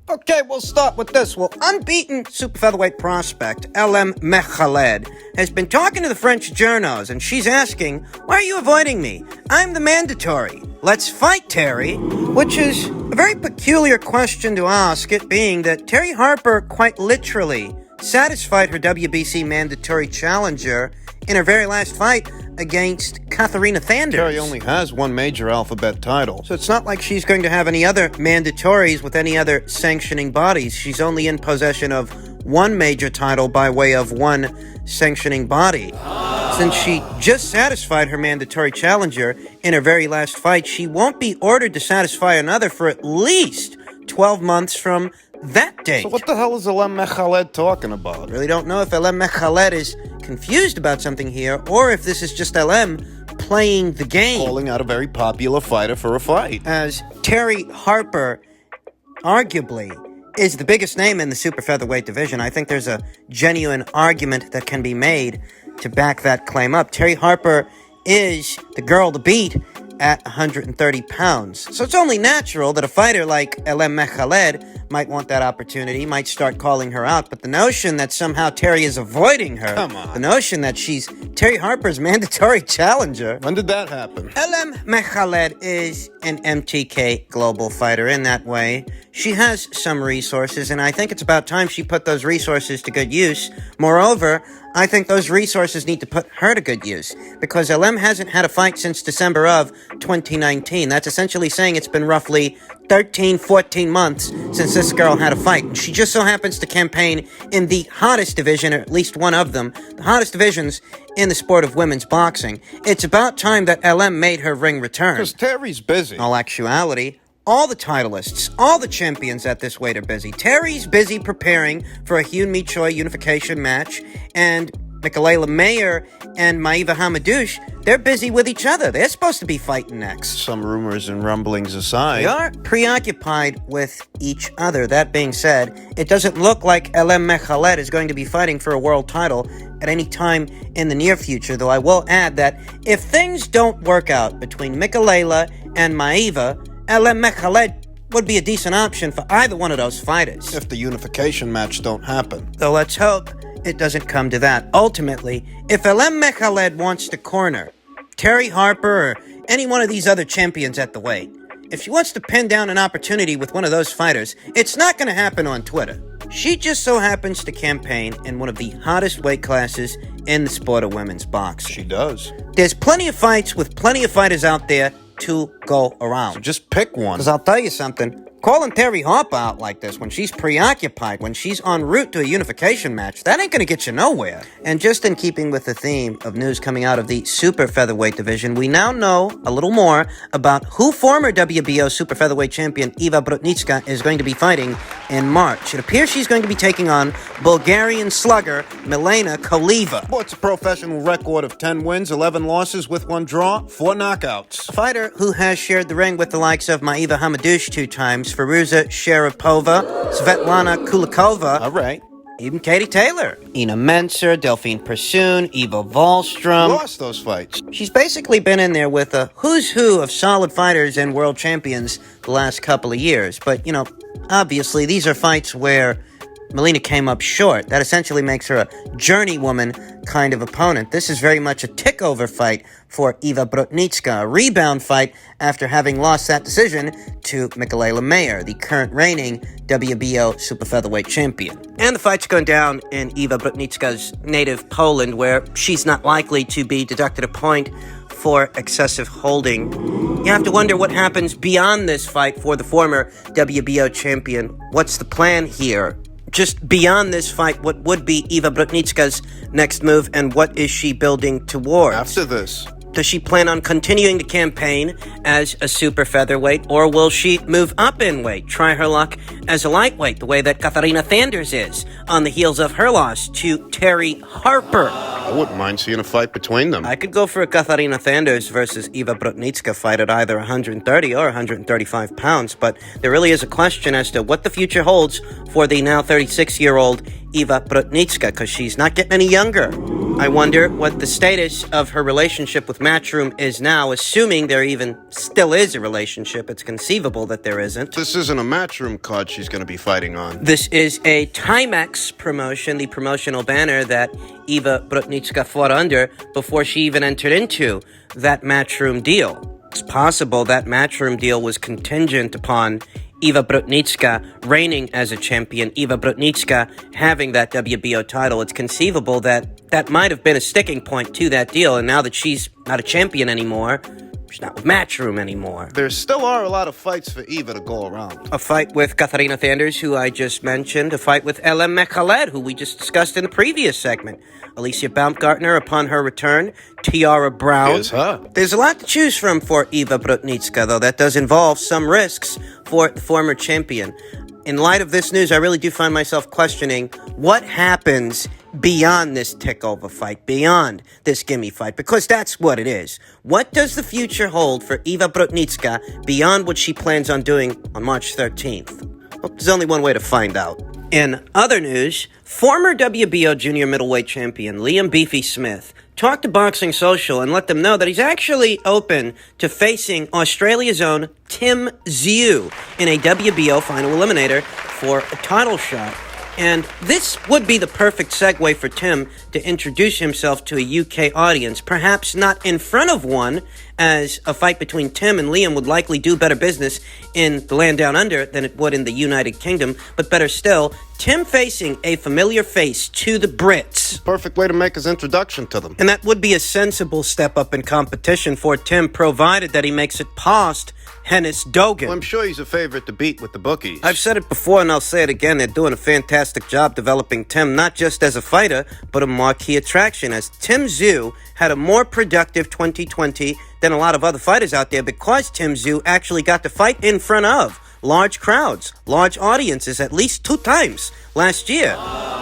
Okay, we'll start with this. Well, unbeaten super featherweight prospect LM Mekhaled has been talking to the French journos, and she's asking, why are you avoiding me? I'm the mandatory. Let's fight, Terry. Which is a very peculiar question to ask, it being that Terry Harper quite literally satisfied her WBC mandatory challenger in her very last fight against Katharina Thanders. Terry only has one major alphabet title. So it's not like she's going to have any other mandatories with any other sanctioning bodies. She's only in possession of one major title by way of one sanctioning body. Since she just satisfied her mandatory challenger in her very last fight, she won't be ordered to satisfy another for at least 12 months from that date. So what the hell is LM Mekhaled talking about? I really don't know if LM Mekhaled is confused about something here, or if this is just LM playing the game. Calling out a very popular fighter for a fight. As Terry Harper, arguably, is the biggest name in the super featherweight division. I think there's a genuine argument that can be made to back that claim up. Terry Harper is the girl to beat at 130 pounds. So it's only natural that a fighter like LM Mekhaled might want that opportunity, might start calling her out. But the notion that somehow Terry is avoiding her, come on, the notion that she's Terry Harper's mandatory challenger. When did that happen? LM Mekhaled is an MTK global fighter in that way. She has some resources, and I think it's about time she put those resources to good use. Moreover, I think those resources need to put her to good use, because LM hasn't had a fight since December of 2019. That's essentially saying it's been roughly 13, 14 months since this girl had a fight. And she just so happens to campaign in the hottest division, or at least one of them, the hottest divisions in the sport of women's boxing. It's about time that LM made her ring return. Because Terry's busy. In all actuality, all the titleists, all the champions at this weight are busy. Terry's busy preparing for a Smith-Tszyu unification match, and Mekhaled Mayer and Eva Hamadouche, they're busy with each other. They're supposed to be fighting next. Some rumors and rumblings aside, they are preoccupied with each other. That being said, it doesn't look like LM Mekhaled is going to be fighting for a world title at any time in the near future, though I will add that if things don't work out between Mekhaled and Maeva, LM Mekhaled would be a decent option for either one of those fighters. If the unification match don't happen. Though let's hope it doesn't come to that. Ultimately, if LM Mekhaled wants to corner Terry Harper or any one of these other champions at the weight, if she wants to pin down an opportunity with one of those fighters, it's not going to happen on Twitter. She just so happens to campaign in one of the hottest weight classes in the sport of women's boxing. She does. There's plenty of fights with plenty of fighters out there to go around. So just pick one. Because I'll tell you something, calling Terry Harper out like this when she's preoccupied, when she's en route to a unification match, that ain't going to get you nowhere. And just in keeping with the theme of news coming out of the super featherweight division, we now know a little more about who former WBO super featherweight champion Eva Brodnicka is going to be fighting in March. It appears she's going to be taking on Bulgarian slugger Brodnicka-Koleva. Sports a professional record of 10 wins, 11 losses with 1 draw, 4 knockouts. A fighter who has shared the ring with the likes of Eva Hamadouche 2 times, Firuza Sharapova, Svetlana Kulikova, all right, even Katie Taylor, Ina Mensah, Delphine Persoon, Eva Wahlstrom. Lost those fights. She's basically been in there with a who's who of solid fighters and world champions the last couple of years. But, you know, obviously these are fights where Melina came up short. That essentially makes her a journeywoman kind of opponent. This is very much a tick-over fight for Eva Brodnicka, a rebound fight after having lost that decision to Mekhaled Mayer, the current reigning WBO super featherweight champion. And the fight's going down in Eva Brodnicka's native Poland, where she's not likely to be deducted a point for excessive holding. You have to wonder what happens beyond this fight for the former WBO champion. What's the plan here? Just beyond this fight, what would be Eva Brodnicka's next move, and what is she building towards? After this. Does she plan on continuing to campaign as a super featherweight, or will she move up in weight, try her luck as a lightweight, the way that Katharina Sanders is, on the heels of her loss to Terry Harper? I wouldn't mind seeing a fight between them. I could go for a Katharina Sanders versus Eva Brodnicka fight at either 130 or 135 pounds, but there really is a question as to what the future holds for the now 36-year-old Eva Brodnicka, because she's not getting any younger. I wonder what the status of her relationship with Matchroom is now, assuming there even still is a relationship. It's conceivable that there isn't. This isn't a Matchroom card she's going to be fighting on. This is a Timex promotion, the promotional banner that Eva Brodnicka fought under before she even entered into that Matchroom deal. It's possible that Matchroom deal was contingent upon Eva Brodnicka reigning as a champion, Eva Brodnicka having that WBO title. It's conceivable that that might have been a sticking point to that deal, and now that she's not a champion anymore, she's not with Matchroom anymore. There still are a lot of fights for Eva to go around. A fight with Katharina Sanders, who I just mentioned. A fight with Mekhaled, who we just discussed in the previous segment. Alicia Baumgartner upon her return. Tiara Brown. Here's her. There's a lot to choose from for Eva Brodnicka, though. That does involve some risks for the former champion. In light of this news, I really do find myself questioning what happens beyond this takeover fight, beyond this gimme fight, because that's what it is. What does the future hold for Eva Brodnicka beyond what she plans on doing on March 13th? Well, there's only one way to find out. In other news, former WBO junior middleweight champion Liam "Beefy" Smith talked to Boxing Social and let them know that he's actually open to facing Australia's own Smith-Tszyu in a WBO final eliminator for a title shot. And this would be the perfect segue for Tim to introduce himself to a UK audience, perhaps not in front of one, as a fight between Tim and Liam would likely do better business in the land down under than it would in the United Kingdom, but better still, Tim facing a familiar face to the Brits. Perfect way to make his introduction to them. And that would be a sensible step up in competition for Tim, provided that he makes it past Hennis Dogan. Well, I'm sure he's a favorite to beat with the bookies. I've said it before and I'll say it again. They're doing a fantastic job developing Tim, not just as a fighter, but a marquee attraction, as Smith-Tszyu had a more productive 2020 than a lot of other fighters out there, because Smith-Tszyu actually got to fight in front of large crowds, large audiences at least 2 times last year,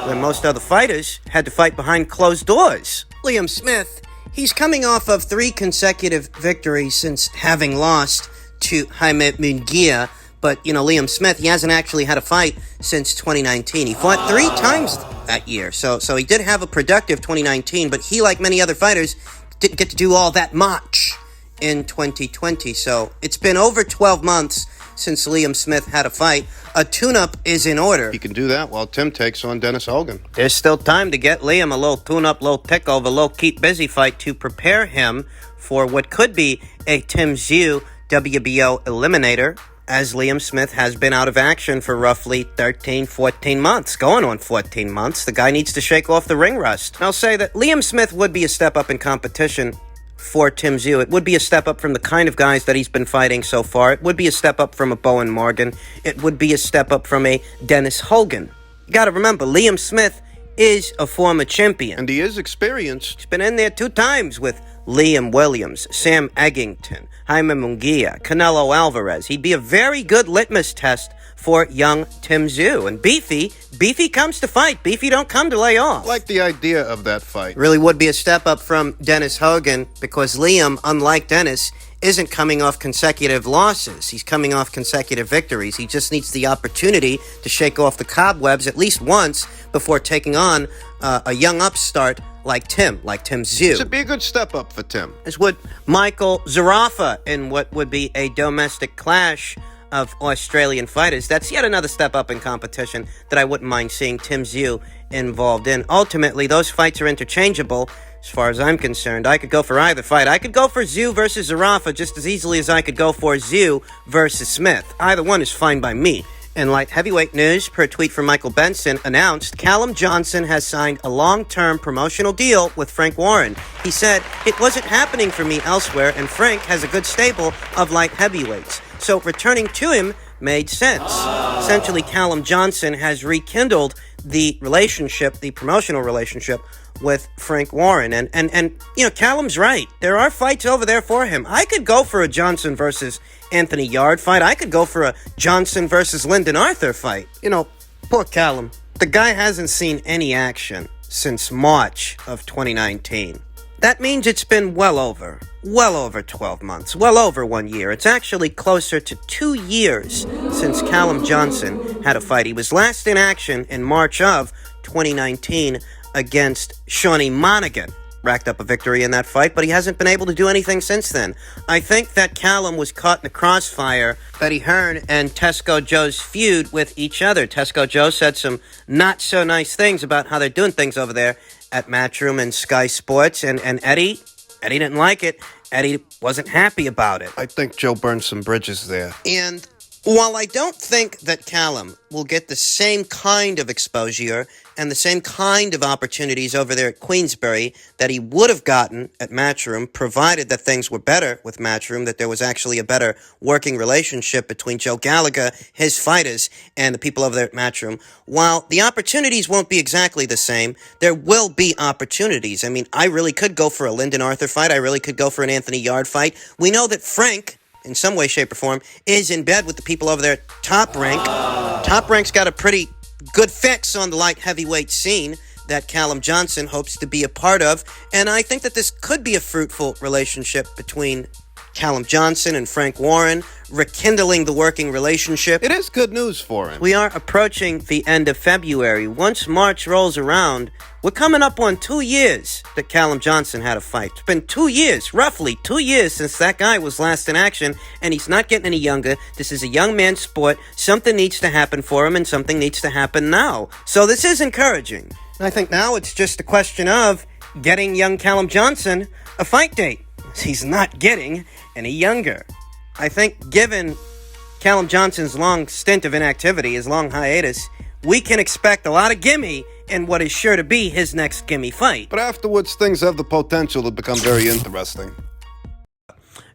when most other fighters had to fight behind closed doors. Liam Smith, he's coming off of 3 consecutive victories since having lost to Jaime Munguia, but, Liam Smith, he hasn't actually had a fight since 2019. He fought 3 times that year, so he did have a productive 2019, but he, like many other fighters, didn't get to do all that much in 2020, so it's been over 12 months since Liam Smith had a fight. A tune-up is in order. He can do that while Tim takes on Dennis Hogan. There's still time to get Liam a little tune-up, little takeover, little keep busy fight to prepare him for what could be a Smith-Tszyu WBO eliminator, as Liam Smith has been out of action for roughly 13, 14 months, going on 14 months. The guy needs to shake off the ring rust. And I'll say that Liam Smith would be a step up in competition for Smith-Tszyu. It would be a step up from the kind of guys that he's been fighting so far. It would be a step up from a Bowen Morgan. It would be a step up from a Dennis Hogan. You gotta remember, Liam Smith is a former champion. And he is experienced. He's been in there 2 times with Liam Williams, Sam Eggington, Jaime Munguia, Canelo Alvarez. He'd be a very good litmus test for young Smith-Tszyu. And Beefy comes to fight. Beefy don't come to lay off. I like the idea of that fight. Really would be a step up from Dennis Hogan, because Liam, unlike Dennis, isn't coming off consecutive losses. He's coming off consecutive victories. He just needs the opportunity to shake off the cobwebs at least once before taking on a young upstart like Smith-Tszyu. Should be a good step up for Tim. As would Michael Zarafa in what would be a domestic clash of Australian fighters. That's yet another step up in competition that I wouldn't mind seeing Smith-Tszyu involved in. Ultimately, those fights are interchangeable. As far as I'm concerned, I could go for either fight. I could go for Tszyu versus Zarafa just as easily as I could go for Tszyu versus Smith. Either one is fine by me. In light heavyweight news, per tweet from Michael Benson, announced Callum Johnson has signed a long-term promotional deal with Frank Warren. He said, "It wasn't happening for me elsewhere, and Frank has a good stable of light heavyweights. So returning to him made sense. Essentially, Callum Johnson has rekindled the relationship, the promotional relationship with Frank Warren. And Callum's right. There are fights over there for him. I could go for a Johnson versus Anthony Yarde fight. I could go for a Johnson versus Lyndon Arthur fight. Poor Callum. The guy hasn't seen any action since March of 2019. That means it's been well over 12 months, well over 1 year. It's actually closer to 2 years since Callum Johnson had a fight. He was last in action in March of 2019 against Shawn Monaghan. Racked up a victory in that fight, but he hasn't been able to do anything since then. I think that Callum was caught in the crossfire that Eddie Hearn and Tesco Joe's feud with each other. Tesco Joe said some not-so-nice things about how they're doing things over there at Matchroom and Sky Sports, and Eddie didn't like it. Eddie wasn't happy about it. I think Joe burned some bridges there. And while I don't think that Callum will get the same kind of exposure and the same kind of opportunities over there at Queensberry that he would have gotten at Matchroom, provided that things were better with Matchroom, that there was actually a better working relationship between Joe Gallagher, his fighters, and the people over there at Matchroom, while the opportunities won't be exactly the same, there will be opportunities. I mean, I really could go for a Lyndon Arthur fight. I really could go for an Anthony Yarde fight. We know that Frank, in some way, shape, or form, is in bed with the people over there at Top Rank. Top Rank's got a pretty good fix on the light heavyweight scene that Callum Johnson hopes to be a part of, and I think that this could be a fruitful relationship between Callum Johnson and Frank Warren, rekindling the working relationship. It is good news for him. We are approaching the end of February. Once March rolls around, we're coming up on 2 years that Callum Johnson had a fight. It's been 2 years, roughly 2 years, since that guy was last in action, and he's not getting any younger. This is a young man's sport. Something needs to happen for him, and something needs to happen now. So this is encouraging. And I think now it's just a question of getting young Callum Johnson a fight date. He's not getting any younger. I think given Callum Johnson's long stint of inactivity, his long hiatus, we can expect a lot of gimme in what is sure to be his next gimme fight. But afterwards, things have the potential to become very interesting.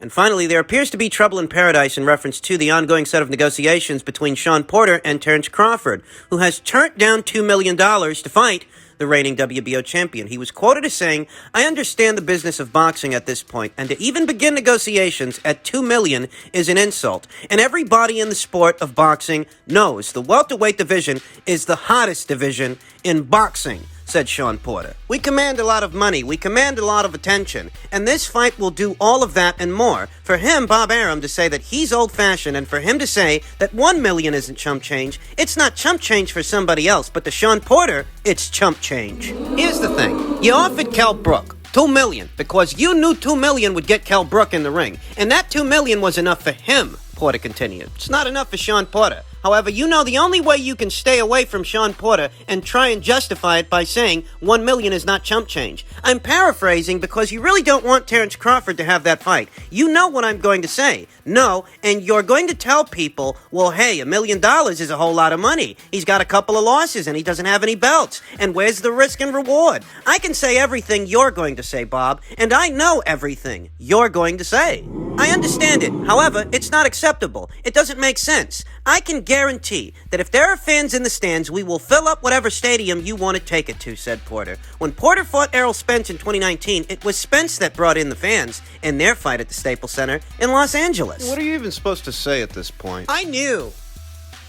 And finally, there appears to be trouble in paradise in reference to the ongoing set of negotiations between Shawn Porter and Terence Crawford, who has turned down $2 million to fight the reigning WBO champion. He was quoted as saying, "I understand the business of boxing at this point, and to even begin negotiations at $2 million is an insult. And everybody in the sport of boxing knows the welterweight division is the hottest division in boxing," said Shawn Porter. "We command a lot of money, we command a lot of attention, and this fight will do all of that and more." For him, Bob Arum, to say that he's old-fashioned, and for him to say that $1 million isn't chump change, it's not chump change for somebody else, but to Shawn Porter, it's chump change. Here's the thing. You offered Kell Brook $2 million because you knew $2 million would get Kell Brook in the ring, and that $2 million was enough for him, Porter continued. It's not enough for Shawn Porter. However, you know the only way you can stay away from Shawn Porter and try and justify it by saying $1 million is not chump change. I'm paraphrasing because you really don't want Terence Crawford to have that fight. You know what I'm going to say. No, and you're going to tell people, well, hey, $1 million is a whole lot of money. He's got a couple of losses and he doesn't have any belts. And where's the risk and reward? I can say everything you're going to say, Bob, and I know everything you're going to say. I understand it. However, it's not acceptable. It doesn't make sense. I can guarantee that if there are fans in the stands, we will fill up whatever stadium you want to take it to, said Porter. When Porter fought Errol Spence in 2019, it was Spence that brought in the fans in their fight at the Staples Center in Los Angeles. What are you even supposed to say at this point? I knew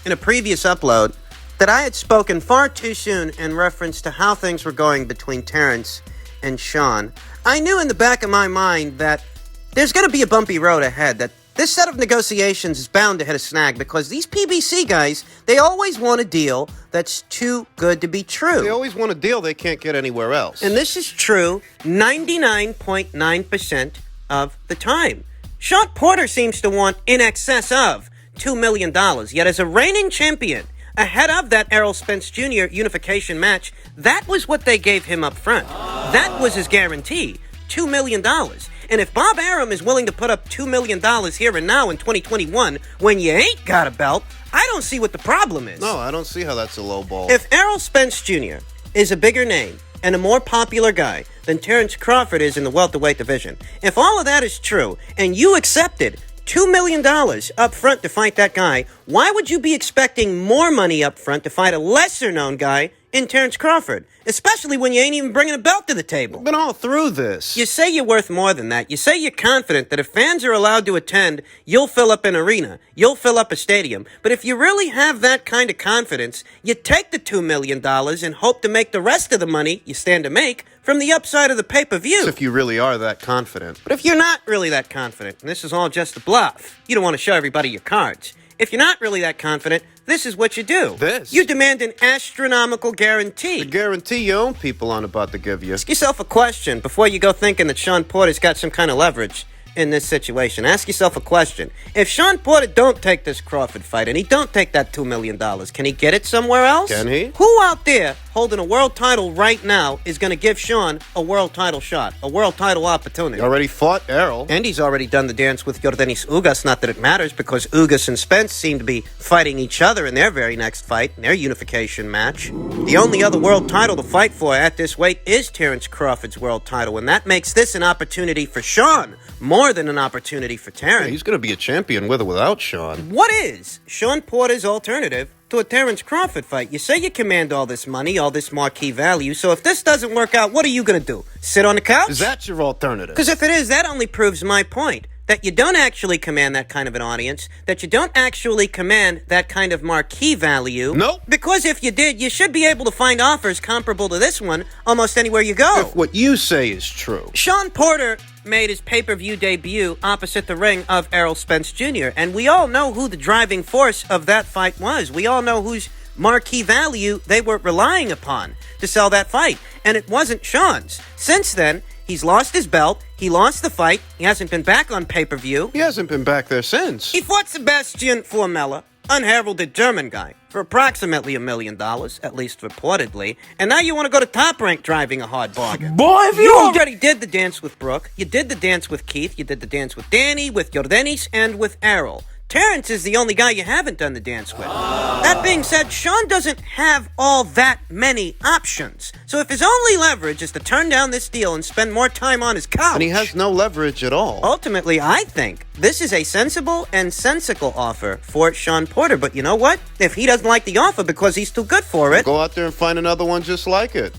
in a previous upload that I had spoken far too soon in reference to how things were going between Terence and Shawn. I knew in the back of my mind that there's going to be a bumpy road ahead, that this set of negotiations is bound to hit a snag because these PBC guys, they always want a deal that's too good to be true. They always want a deal they can't get anywhere else. And this is true 99.9% of the time. Shawn Porter seems to want in excess of $2 million, yet as a reigning champion, ahead of that Errol Spence Jr. unification match, that was what they gave him up front. That was his guarantee, $2 million. And if Bob Arum is willing to put up $2 million here and now in 2021 when you ain't got a belt, I don't see what the problem is. No, I don't see how that's a low ball. If Errol Spence Jr. is a bigger name and a more popular guy than Terence Crawford is in the welterweight division, if all of that is true and you accepted $2 million up front to fight that guy. Why would you be expecting more money up front to fight a lesser-known guy in Terence Crawford? Especially when you ain't even bringing a belt to the table. We've been all through this. You say you're worth more than that. You say you're confident that if fans are allowed to attend, you'll fill up an arena. You'll fill up a stadium. But if you really have that kind of confidence, you take the $2 million and hope to make the rest of the money you stand to make from the upside of the pay-per-view. If you really are that confident. But if you're not really that confident, and this is all just a bluff, you don't want to show everybody your cards. If you're not really that confident, this is what you do. This? You demand an astronomical guarantee. The guarantee your own people aren't about to give you. Ask yourself a question before you go thinking that Shawn Porter's got some kind of leverage in this situation. Ask yourself a question. If Shawn Porter don't take this Crawford fight and he don't take that $2 million, can he get it somewhere else? Can he? Who out there holding a world title right now is going to give Shawn a world title shot, a world title opportunity? He already fought Errol. And he's already done the dance with Yordenis Ugas. Not that it matters, because Ugas and Spence seem to be fighting each other in their very next fight, in their unification match. The only other world title to fight for at this weight is Terence Crawford's world title, and that makes this an opportunity for Shawn, more than an opportunity for Terence. Yeah, he's going to be a champion with or without Shawn. What is Shawn Porter's alternative to a Terence Crawford fight? You say you command all this money, all this marquee value, so if this doesn't work out, what are you going to do? Sit on the couch? Is that your alternative? Because if it is, that only proves my point. That you don't actually command that kind of an audience, that you don't actually command that kind of marquee value. Nope. Because if you did, you should be able to find offers comparable to this one almost anywhere you go. If what you say is true. Shawn Porter made his pay-per-view debut opposite the ring of Errol Spence Jr., and we all know who the driving force of that fight was. We all know whose marquee value they were relying upon to sell that fight, and it wasn't Shawn's. Since then, he's lost his belt, he lost the fight, he hasn't been back on pay-per-view. He hasn't been back there since. He fought Sebastian Formella, unheralded German guy, for approximately $1 million, at least reportedly, and now you want to go to Top Rank driving a hard bargain. Boy, if You already did the dance with Brooke, you did the dance with Keith, you did the dance with Danny, with Yordenis, and with Errol. Terence is the only guy you haven't done the dance with. That being said, Shawn doesn't have all that many options. So if his only leverage is to turn down this deal and spend more time on his couch... And he has no leverage at all. Ultimately, I think this is a sensible and sensical offer for Shawn Porter. But you know what? If he doesn't like the offer because he's too good for it... Go out there and find another one just like it.